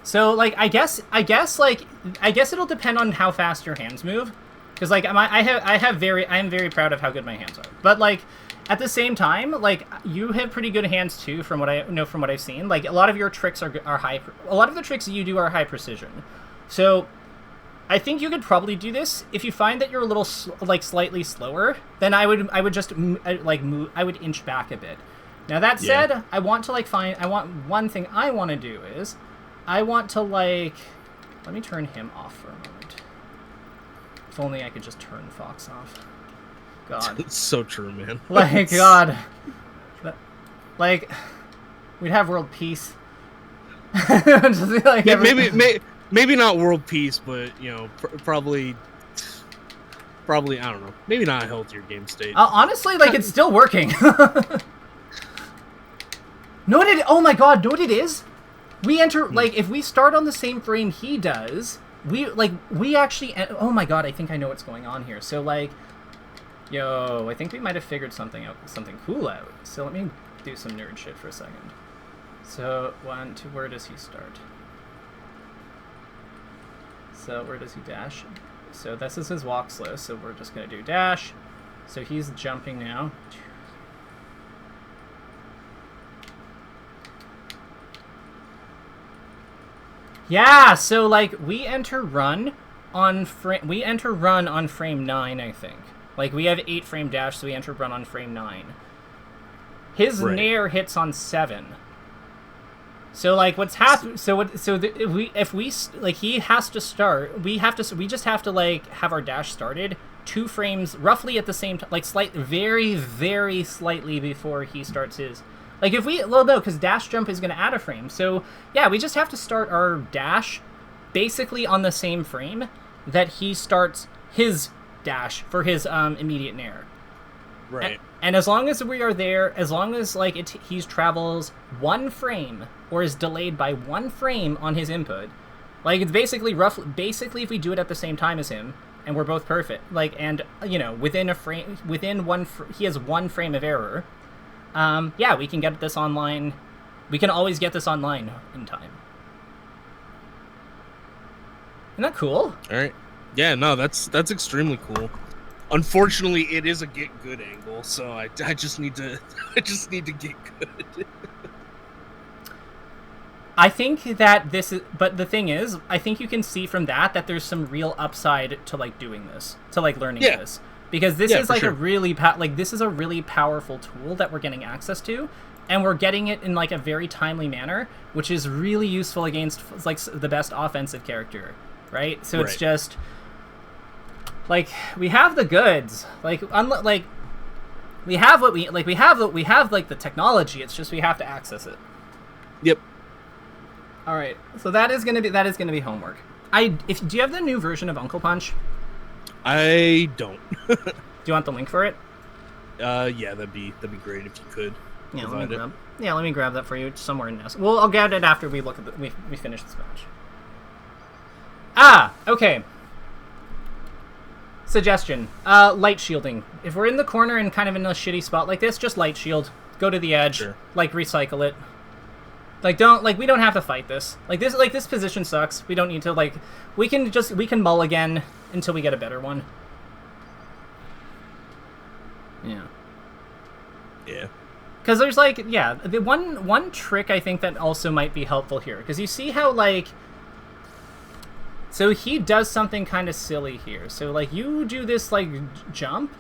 So, like, I guess it'll depend on how fast your hands move, because, like, I am very proud of how good my hands are. But, like, at the same time, like, you have pretty good hands too, from what I know, from what I've seen. Like, a lot of your tricks are high. A lot of the tricks that you do are high precision. So, I think you could probably do this. If you find that you're a little slightly slower, then I would just move. I would inch back a bit. Now that said, I want one thing I want to do is I want to, like, let me turn him off for a moment. If only I could just turn Fox off. God. It's so true, man. Like, God. Like, we'd have world peace. Just, like, yeah, maybe not world peace, but, you know, probably, I don't know. Maybe not a healthier game state. Honestly, like, it's still working. Oh my God, know what it is? We enter, like, if we start on the same frame he does, we actually, oh my God, I think I know what's going on here. So, like, yo, I think we might have figured something cool out. So let me do some nerd shit for a second. So, where does he start? So, where does he dash? So, this is his walk slow, so we're just going to do dash. So, he's jumping now. Yeah, so, like, we enter run on frame 9, I think. Like, we have 8 frame dash, so we enter run on frame 9. His nair hits on 7. So, like, what's happened? If we he has to start. We just have to, like, have our dash started 2 frames roughly at the same time, like, very, very slightly before he starts his. Like, because dash jump is going to add a frame. So, yeah, we just have to start our dash basically on the same frame that he starts his dash for his immediate nair. Right. And as long as we are there, as long as, like, he travels 1 frame or is delayed by 1 frame on his input, like, it's basically if we do it at the same time as him, and we're both perfect. Like, and you know, within a frame, he has one frame of error. Yeah, we can get this online. We can always get this online in time. Isn't that cool? All right. Yeah, no, that's extremely cool. Unfortunately, it is a get good angle, so I just need to get good. I think that this is, but the thing is, I think you can see from that there's some real upside to like doing this, to like learning this, because this is like a really this is a really powerful tool that we're getting access to, and we're getting it in like a very timely manner, which is really useful against like the best offensive character, right? So it's just like we have the goods, like we have what we have like the technology. It's just we have to access it. Yep. All right, so that is gonna be homework. Do you have the new version of Uncle Punch? I don't. Do you want the link for it? Yeah, that'd be great if you could. Yeah, let me grab that for you. It's somewhere in this. Well, I'll get it after we look at we finish this match. Ah, okay. Suggestion: light shielding. If we're in the corner and kind of in a shitty spot like this, just light shield. Go to the edge. Sure. Like recycle it. Like we don't have to fight this. Like this position sucks. We don't need to we can mulligan until we get a better one. Yeah. Yeah. Cuz there's the one trick I think that also might be helpful here, cuz you see how so he does something kind of silly here. So you do this jump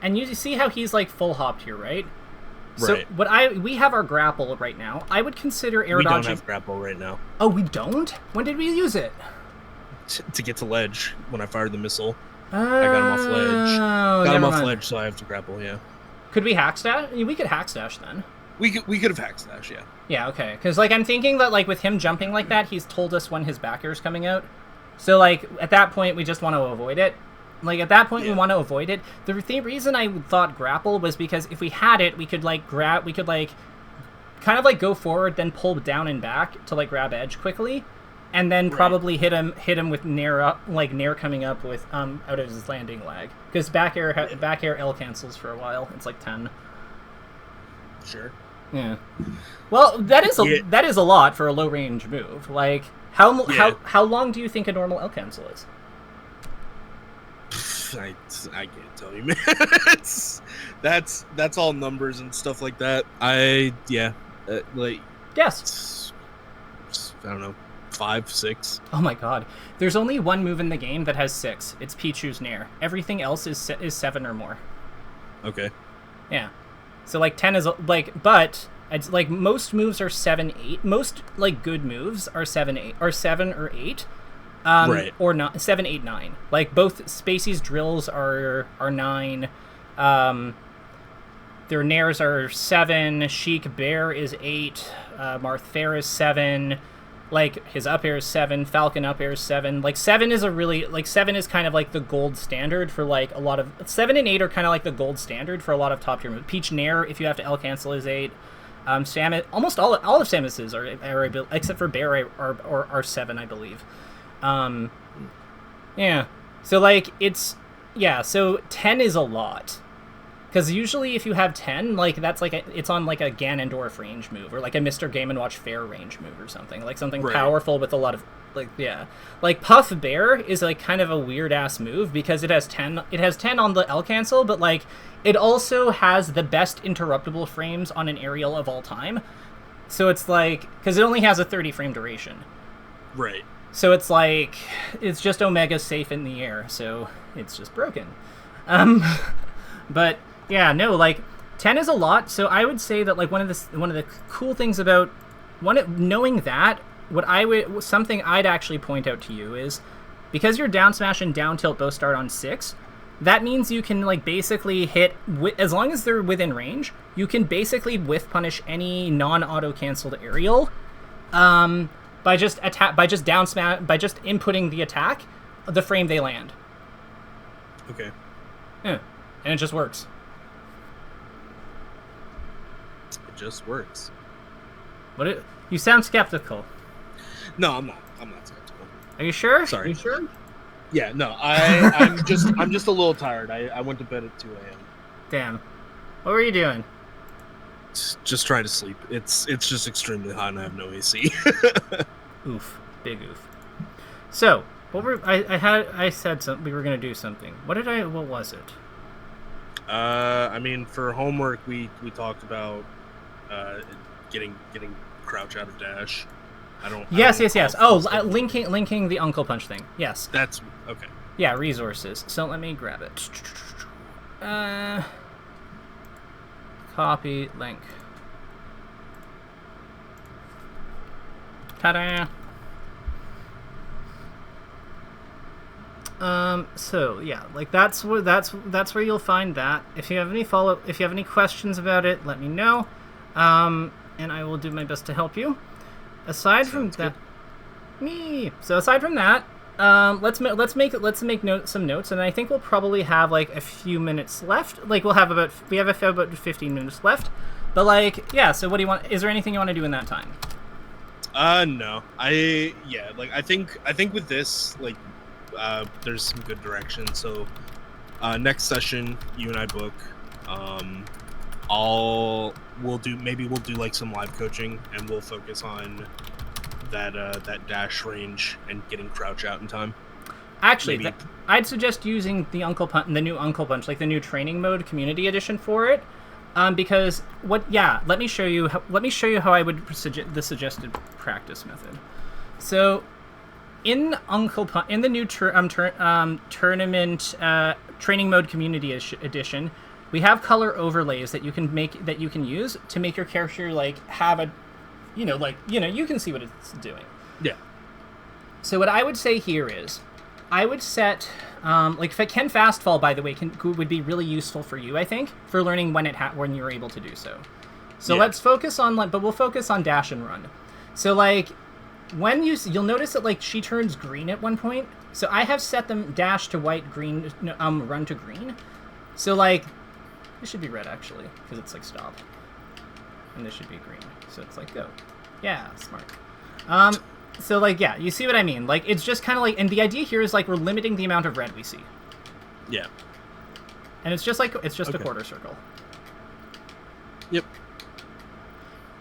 and you see how he's full hopped here, right? So we have our grapple right now. I would consider air dodging. We don't have grapple right now. Oh, we don't? When did we use it? To get to ledge when I fired the missile. I got him off ledge. Got him off ledge, so I have to grapple. Yeah. Could we hack stash? We could hack stash then. We could have hack stash. Yeah. Yeah. Okay. Because I'm thinking that with him jumping like that, he's told us when his back air is coming out. So at that point, we just want to avoid it. At that point, we want to avoid it. The reason I thought grapple was because if we had it, we could grab, kind of go forward, then pull down and back to grab edge quickly, and then probably hit him with nair up, nair coming up with out of his landing lag, because back air L cancels for a while. It's 10. Sure. Yeah. Well, that is a lot for a low range move. How long do you think a normal L cancel is? I can't tell you, man. That's all numbers and stuff like that. Yes. I don't know, 5, 6. Oh my god, there's only one move in the game that has 6. It's Pichu's Nair. Everything else is 7 or more. Okay. Yeah. So 10 is but it's most moves are 7, 8. Most good moves are 7, 8 or 7 or 8. Or not 7, 8, 9. Both Spacey's drills are 9. Their nairs are 7. Sheik Bear is 8. Marth Fair is 7. His up air is 7. Falcon up air is 7. 7 is a really 7 is kind of the gold standard for a lot of 7 and 8 are kind of the gold standard for a lot of top tier moves. Peach Nair, if you have to L cancel, is 8. Samus, almost all of Samus's are except for Bear are 7, I believe. Yeah. So so 10 is a lot. Because usually if you have 10, that's it's on a Ganondorf range move, or a Mr. Game & Watch Fair range move or something. Something powerful with a lot of, Puff Bear is kind of a weird-ass move because it has 10 on the L cancel, but it also has the best interruptible frames on an aerial of all time. So it's because it only has a 30 frame duration. Right. So it's it's just Omega safe in the air, so it's just broken. But yeah, no, 10 is a lot. So I would say that one of the cool things about knowing that, something I'd actually point out to you is, because your down smash and down tilt both start on 6, that means you can basically hit, as long as they're within range, you can basically whiff punish any non-auto canceled aerial. By just inputting the attack, the frame they land. Okay. Yeah, and it just works. It just works. You sound skeptical. No, I'm not. I'm not skeptical. Are you sure? Sorry. Are you sure? Yeah, no, I'm just a little tired. I went to bed at 2 a.m. Damn. What were you doing? Just trying to sleep. It's just extremely hot and I have no AC. Oof. Big oof. So, what were I said something we were gonna do something. What was it? I mean, for homework we talked about getting crouch out of dash. Yes. Oh, linking the Uncle Punch thing. Yes. That's okay. Yeah, resources. So let me grab it. Copy link. Ta-da! So yeah, like that's where you'll find that. If you have any questions about it, let me know. And I will do my best to help you. Aside from that, let's make some notes, and I think we'll probably have like a few minutes left. Like we have about 15 minutes left. But like, yeah. So what do you want? Is there anything you want to do in that time? No. I think with this, like, there's some good direction. So, next session, you and I book. We'll do like some live coaching, and we'll focus on that dash range and getting crouch out in time. Actually, I'd suggest using the new Uncle Punch, like the new training mode community edition for it. Because let me show you how I would the suggested practice method. So, in the new tournament training mode community edition, we have color overlays that you can use to make your character like have a, you can see what it's doing. Yeah. So what I would say here is, I would set, like if I can fast fall, by the way, would be really useful for you, I think, for learning when you're able to do so. So yeah. Let's focus on but we'll focus on dash and run. So like, when you'll notice that like she turns green at one point. So I have set them dash to white, green, run to green. So like, this should be red actually, because it's like stop. And this should be green. So it's like go. Yeah, smart. So, like, yeah, you see what I mean? Like, it's just kind of like... And the idea here is, like, we're limiting the amount of red we see. Yeah. And it's just, like... It's just a quarter circle. Yep.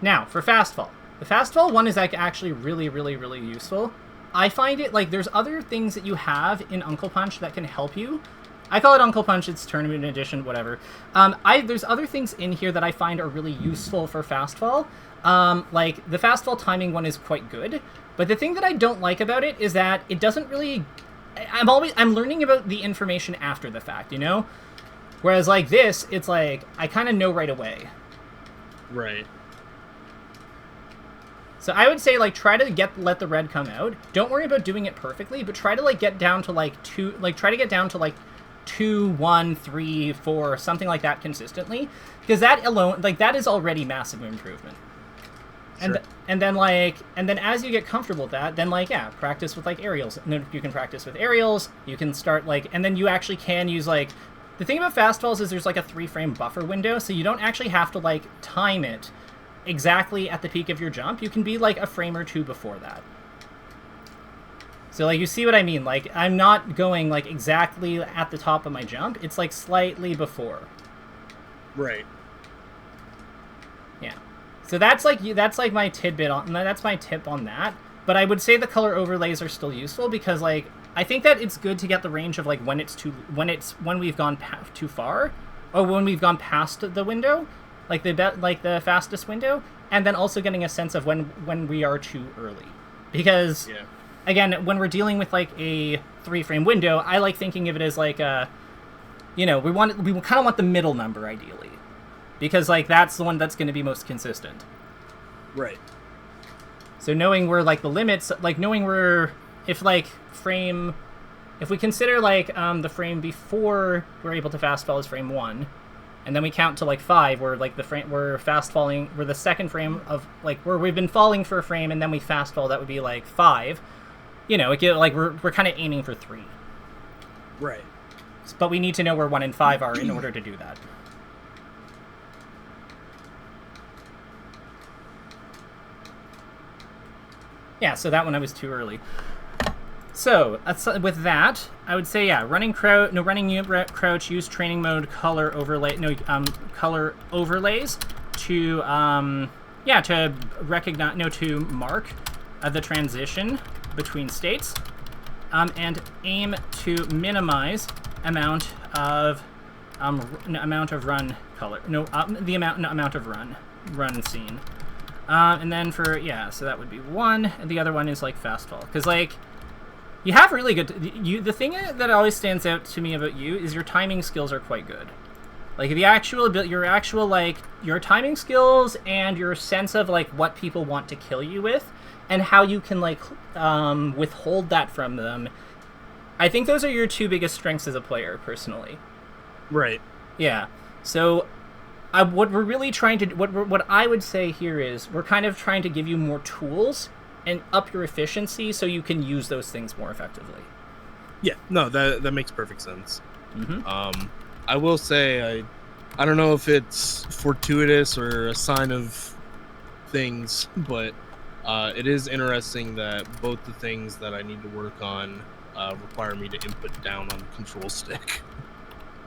Now, for fast fall. The fast fall one is, like, actually really, really, really useful. I find it, like, there's other things that you have in Uncle Punch that can help you. I call it Uncle Punch, it's Tournament Edition, whatever. There's other things in here that I find are really useful for fast fall. Like, the fast fall timing one is quite good. But the thing that I don't like about it is that it doesn't really... I'm learning about the information after the fact, you know? Whereas, like, this, it's like, I kind of know right away. Right. So I would say, like, try to let the red come out. Don't worry about doing it perfectly, but try to, like, get down to, like, 2, 1, 3, 4, something like that consistently. Because that alone, like, that is already massive improvement. Sure. And then as you get comfortable with that, then like, yeah, practice with like aerials. And then you can practice with aerials. You can start like, and then you actually can use like, the thing about fast falls is there's like a 3-frame buffer window, so you don't actually have to like time it exactly at the peak of your jump. You can be like a frame or two before that. So like, you see what I mean? Like, I'm not going like exactly at the top of my jump. It's like slightly before. Right. Yeah. So that's like my tidbit on that's my tip on that. But I would say the color overlays are still useful because like I think that it's good to get the range of like when we've gone too far, or when we've gone past the window, like the fastest window, and then also getting a sense of when we are too early, because yeah. Again, when we're dealing with like a 3-frame window, I like thinking of it as like we kind of want the middle number ideally. Because, like, that's the one that's going to be most consistent. Right. So knowing where, like, the limits... Like, knowing where... If we consider, like, the frame before we're able to fast fall is frame 1, and then we count to, like, 5, where, like, we're fast falling... We're the second frame of, like, where we've been falling for a frame, and then we fast fall, that would be, like, 5. We're kind of aiming for 3. Right. But we need to know where 1 and 5 are in order to do that. Yeah, so that one I was too early. So with that, I would say running unit crouch, use training mode color color overlays to to recognize to mark the transition between states, and aim to minimize amount of run color the amount of run scene, and then for so that would be one, and the other one is like fast fall, because like you have really good the thing that always stands out to me about you is your timing skills are quite good. Like your timing skills and your sense of like what people want to kill you with and how you can like withhold that from them. I think those are your two biggest strengths as a player, personally. Right. Yeah. So what we're really trying to what I would say here is we're kind of trying to give you more tools and up your efficiency so you can use those things more effectively. Yeah. No, that makes perfect sense. Mm-hmm. I will say I don't know if it's fortuitous or a sign of things, but it is interesting that both the things that I need to work on require me to input down on the control stick.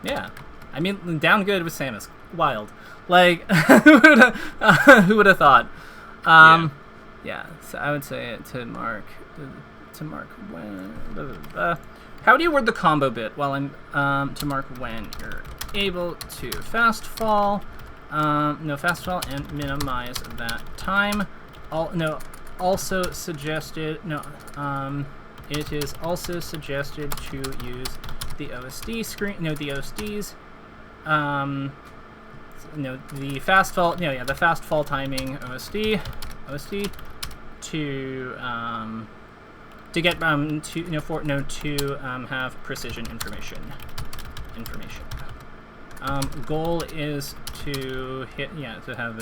Yeah. I mean, down good with Samus. Wild. Like, who would have thought? Yeah, so I would say to mark when... How do you word the combo bit while I'm... to mark when you're able to fast fall and minimize that time. Also suggested... it is also suggested to use the OSD screen... the OSDs... the fast fall... the fast fall timing OSD to get to have precision information. Goal is to hit to have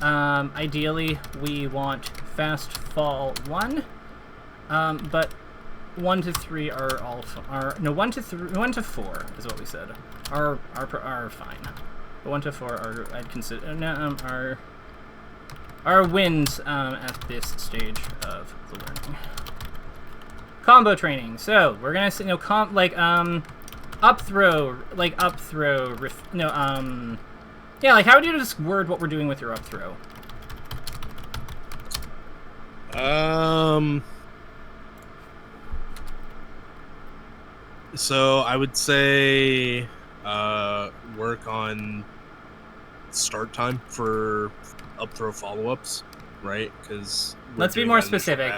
ideally we want fast fall 1, but 1 to 3 are 1 to 4 is what we said are fine, but 1 to 4 are I'd consider are wins at this stage of the learning. Combo training. So we're gonna say up throw. How would you just word what we're doing with your up throw? So I would say work on start time for up throw follow-ups, right? Because let's be more specific.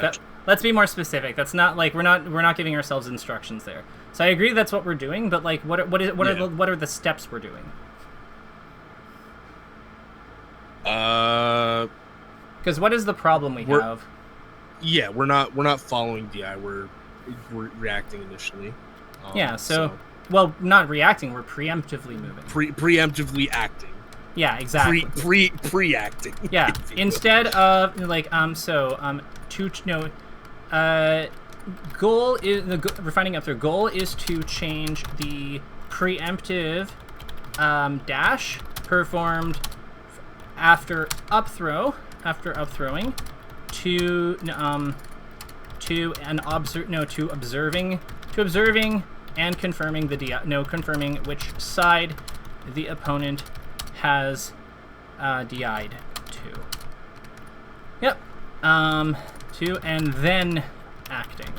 Let's be more specific. That's not like we're not giving ourselves instructions there. So I agree that's what we're doing, but like what are the steps we're doing? Because what is the problem we have? Yeah, we're not following DI. We're reacting initially. Well, not reacting. We're preemptively moving. Preemptively acting. Yeah, exactly. Pre-acting. Yeah. Instead of goal is refining up their goal is to change the preemptive dash performed after upthrowing to observing and confirming confirming which side the opponent has DI'd to. Yep. And then acting.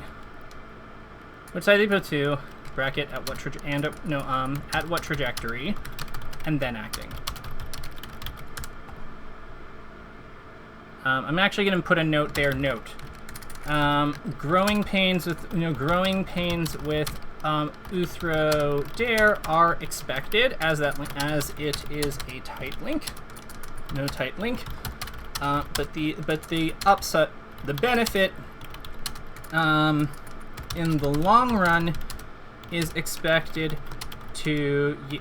Which side they put to, bracket at what at what trajectory, and then acting. I'm actually going to put a note there. Growing pains with Uthro Dare are expected as it is a tight link. No tight link. But the upside, the benefit in the long run is expected to the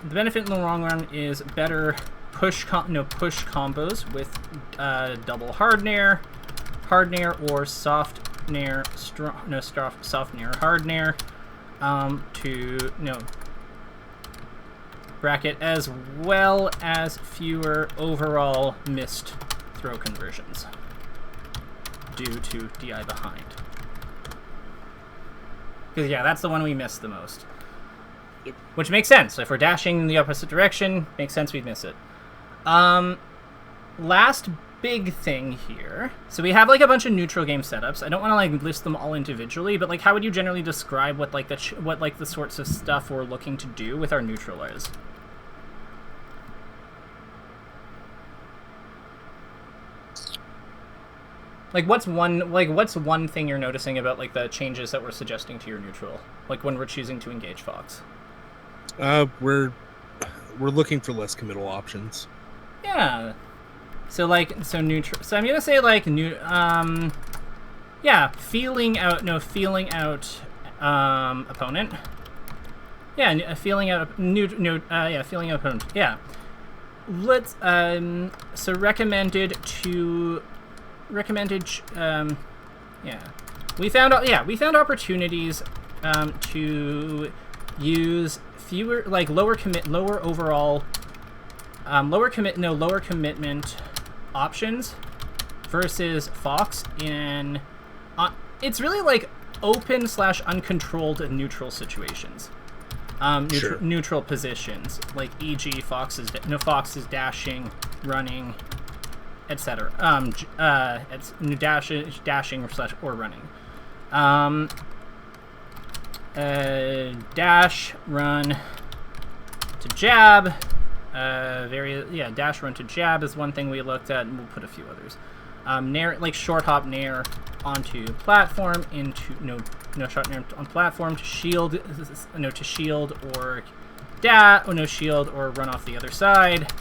benefit in the long run is better push combos with double hard nair or soft nair, soft nair, hard nair, to bracket, as well as fewer overall missed throw conversions. do to DI behind. Because, yeah, that's the one we missed the most. Yep. Which makes sense. If we're dashing in the opposite direction, makes sense we'd miss it. Last big thing here. So we have, like, a bunch of neutral game setups. I don't want to, like, list them all individually, but, like, how would you generally describe what, like, the sorts of stuff we're looking to do with our neutral is? Like, what's one thing you're noticing about, like, the changes that we're suggesting to your neutral? Like, when we're choosing to engage Fox? We're looking for less committal options. Yeah. So, like, so neutral. So I'm gonna say, like, yeah, feeling out opponent. Yeah, feeling out yeah, feeling out opponent. Yeah. Let's so recommended, yeah. We found opportunities to use fewer, like, lower commitment options versus Fox in it's really like open / uncontrolled neutral situations. Sure. Neutral positions, like e.g. Fox is dashing, running, etc. It's dashing / or running. Dash, run to jab. Dash, run to jab is one thing we looked at, and we'll put a few others. Nair, like short hop nair onto platform, into no short nair on platform to shield, or shield or run off the other side.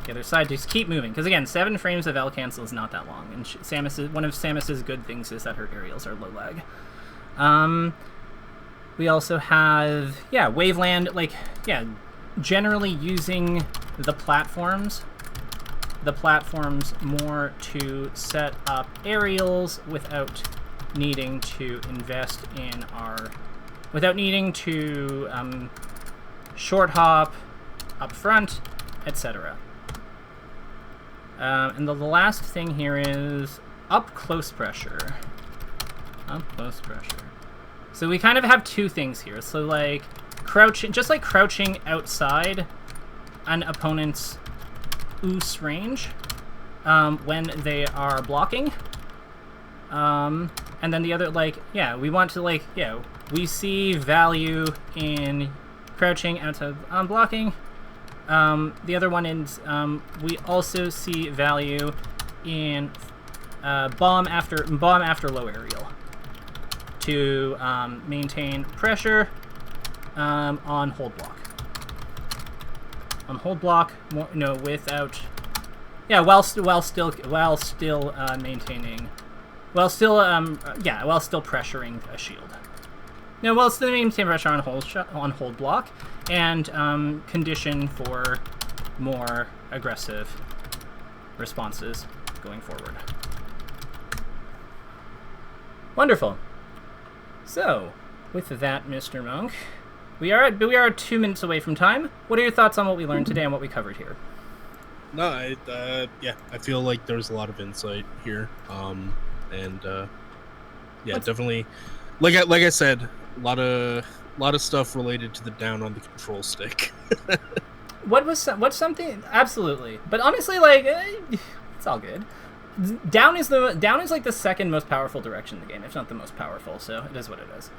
The other side, just keep moving, because again, 7 frames of L cancel is not that long, and one of Samus's good things is that her aerials are low lag. We also have Waveland, generally using the platforms more to set up aerials without needing to invest in short hop up front, etc. And the last thing here is up close pressure. So we kind of have two things here. So, like, crouching outside an opponent's oos range when they are blocking. And then the other, we want to, we see value in crouching outside blocking. The other one is we also see value in bomb after low aerial to maintain pressure on hold block. While still pressuring a shield. No, while still maintaining pressure on hold block, and condition for more aggressive responses going forward. Wonderful. So, with that, Mr. Monk, we are 2 minutes away from time. What are your thoughts on what we learned today and what we covered here? No, I feel like there's a lot of insight here, definitely. Like I said, a lot of stuff related to the down on the control stick. What's something? Absolutely, but honestly, it's all good. Down is like the second most powerful direction in the game, if not the most powerful. So it is what it is.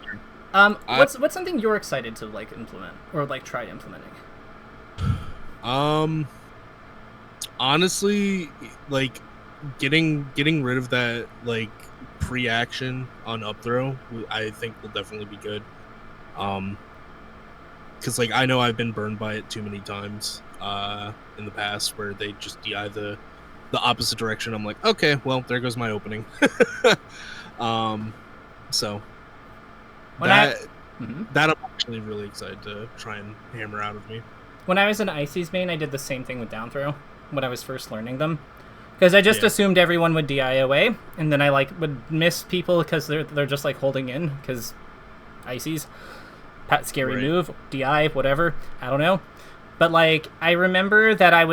What's something you're excited to implement or try implementing? Honestly, getting rid of that pre-action on up throw, I think will definitely be good. Because I know I've been burned by it too many times in the past where they just DI the opposite direction. I'm like, okay, well, there goes my opening. So that I'm actually really excited to try and hammer out of me. When I was an Ices main, I did the same thing with down throw when I was first learning them. Because I just assumed everyone would DI away, and then I would miss people because they're just holding in, because Ices, scary move, DI, whatever, I don't know. But I remember that I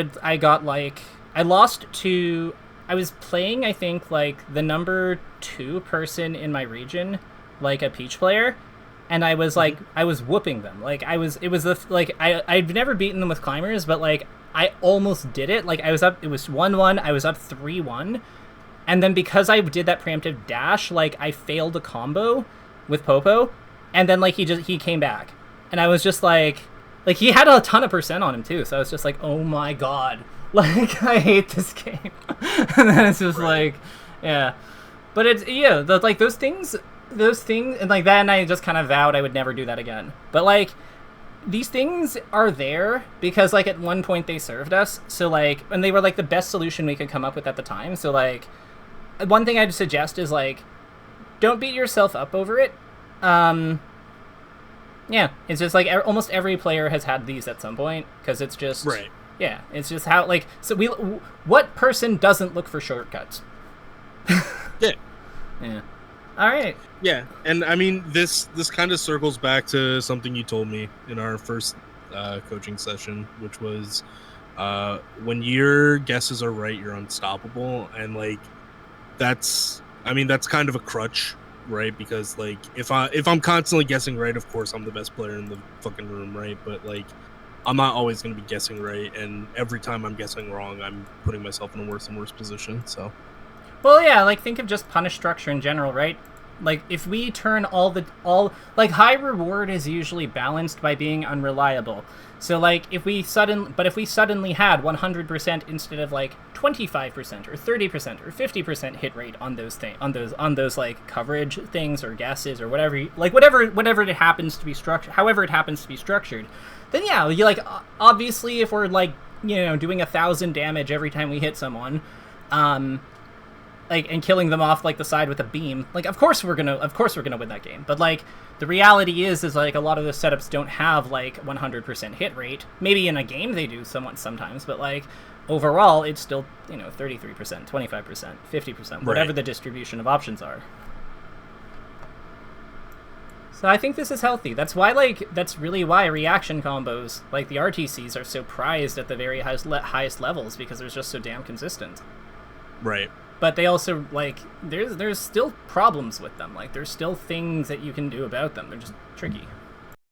lost to I was playing, I think, like, the number 2 person in my region, like, a Peach player, and I was, like, I was whooping them. Like, I've never beaten them with climbers, but, like, I almost did it. Like, I was up, it was 1-1, I was up 3-1, and then because I did that preemptive dash, like, I failed a combo with Popo, and then, like, he came back. And I was just, like, he had a ton of percent on him, too, so I was just like, oh my god. Like, I hate this game. And then it's just like, yeah. But it's, yeah, like, those things, and like that, and I just kind of vowed I would never do that again. But, like, these things are there because, like, at one point they served us, so, like, and they were, like, the best solution we could come up with at the time, so, like, one thing I'd suggest is, like, don't beat yourself up over it. Yeah, it's just, like, almost every player has had these at some point, because it's just... Right. Yeah, it's just how, like, so what person doesn't look for shortcuts? Yeah. Yeah. All right. Yeah, and I mean, this kind of circles back to something you told me in our first coaching session, which was when your guesses are right, you're unstoppable, and, like, that's kind of a crutch, right? Because, like, if I'm constantly guessing right, of course I'm the best player in the fucking room, right? But, like, I'm not always going to be guessing right, and every time I'm guessing wrong, I'm putting myself in a worse and worse position, so... Well, yeah, like, think of just punish structure in general, right? Like, if we turn like, high reward is usually balanced by being unreliable. So, like, if we suddenly had 100% instead of, like, 25% or 30% or 50% hit rate on those like coverage things or guesses or whatever, like, whatever it happens to be structured, however it happens to be structured, then yeah, you, like, obviously if we're, like, you know, doing 1,000 damage every time we hit someone, like, and killing them off, like, the side with a beam, like, of course we're gonna win that game. But, like, the reality is like, a lot of those setups don't have, like, 100% hit rate. Maybe in a game they do sometimes, but, like, overall it's still, you know, 33%, 25%, 50%, whatever the distribution of options are. So I think this is healthy. That's really why reaction combos, like the RTCs, are so prized at the very highest levels, because they're just so damn consistent. Right. But they also, like, there's still problems with them. Like, there's still things that you can do about them. They're just tricky.